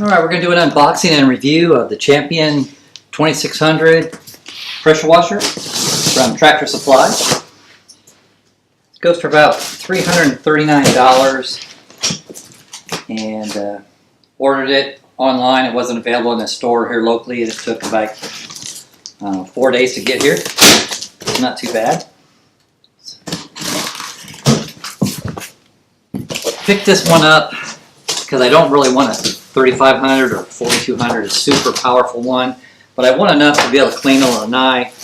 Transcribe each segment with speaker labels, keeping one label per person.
Speaker 1: Alright, we're going to do an unboxing and review of the Champion 2600 pressure washer from Tractor Supply. It goes for about $339 and ordered it online. It wasn't available in the store here locally. It took like 4 days to get here. Not too bad. Picked this one up because I don't really want a 3500 or 4200, a super powerful one, but I want enough to be able to clean on a knife,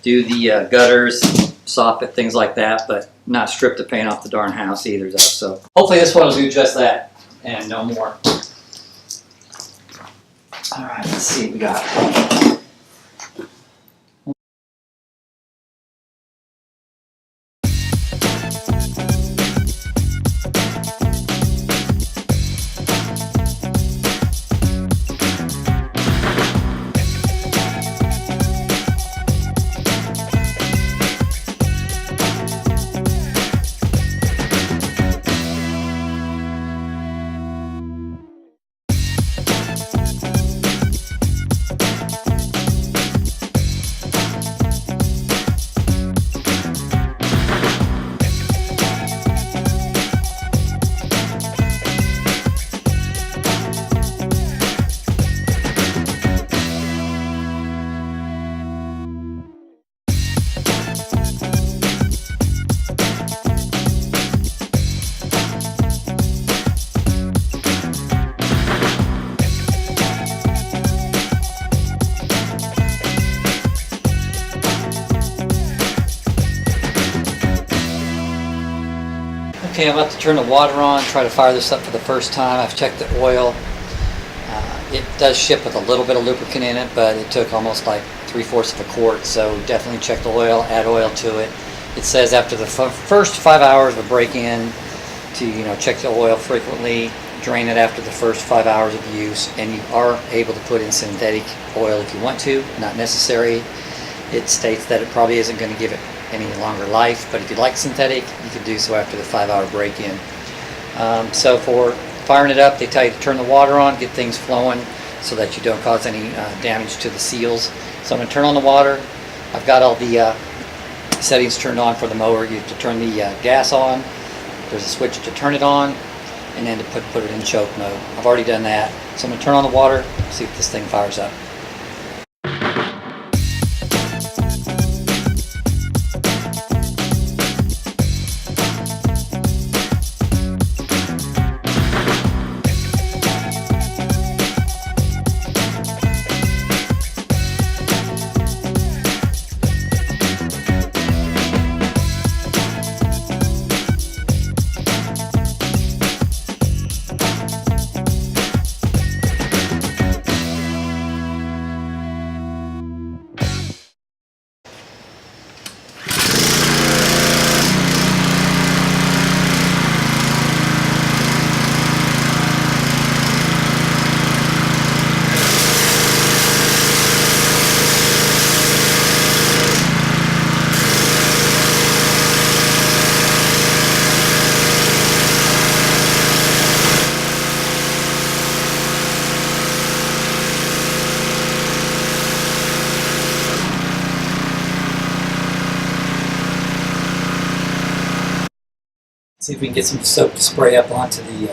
Speaker 1: do the gutters, soffit, things like that, but not strip the paint off the darn house either. So hopefully this one will do just that and no more. All right, let's see what we got. Okay, I'm about to turn the water on, try to fire this up for the first time. I've checked the oil. It does ship with a little bit of lubricant in it, but it took almost like 3/4 of a quart, so definitely check the oil, add oil to it. It says after the first 5 hours of break-in to check the oil frequently, drain it after the first 5 hours of use, and you are able to put in synthetic oil if you want to, not necessary. It states that it probably isn't going to give it any longer life, but if you like synthetic, you can do so after the 5-hour break-in. So for firing it up, they tell you to turn the water on, get things flowing so that you don't cause any damage to the seals. So I'm going to turn on the water. I've got all the settings turned on for the mower. You have to turn the gas on. There's a switch to turn it on, and then to put it in choke mode. I've already done that. So I'm going to turn on the water, see if this thing fires up. See if we can get some soap to spray up onto the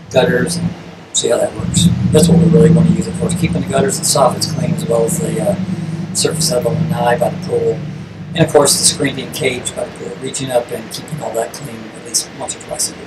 Speaker 1: gutters and see how that works. That's what we really want to use it for, is keeping the gutters and soffits clean, as well as the surface of the lanai by the pool. And of course the screen being caged by the pool, reaching up and keeping all that clean at least once or twice a year.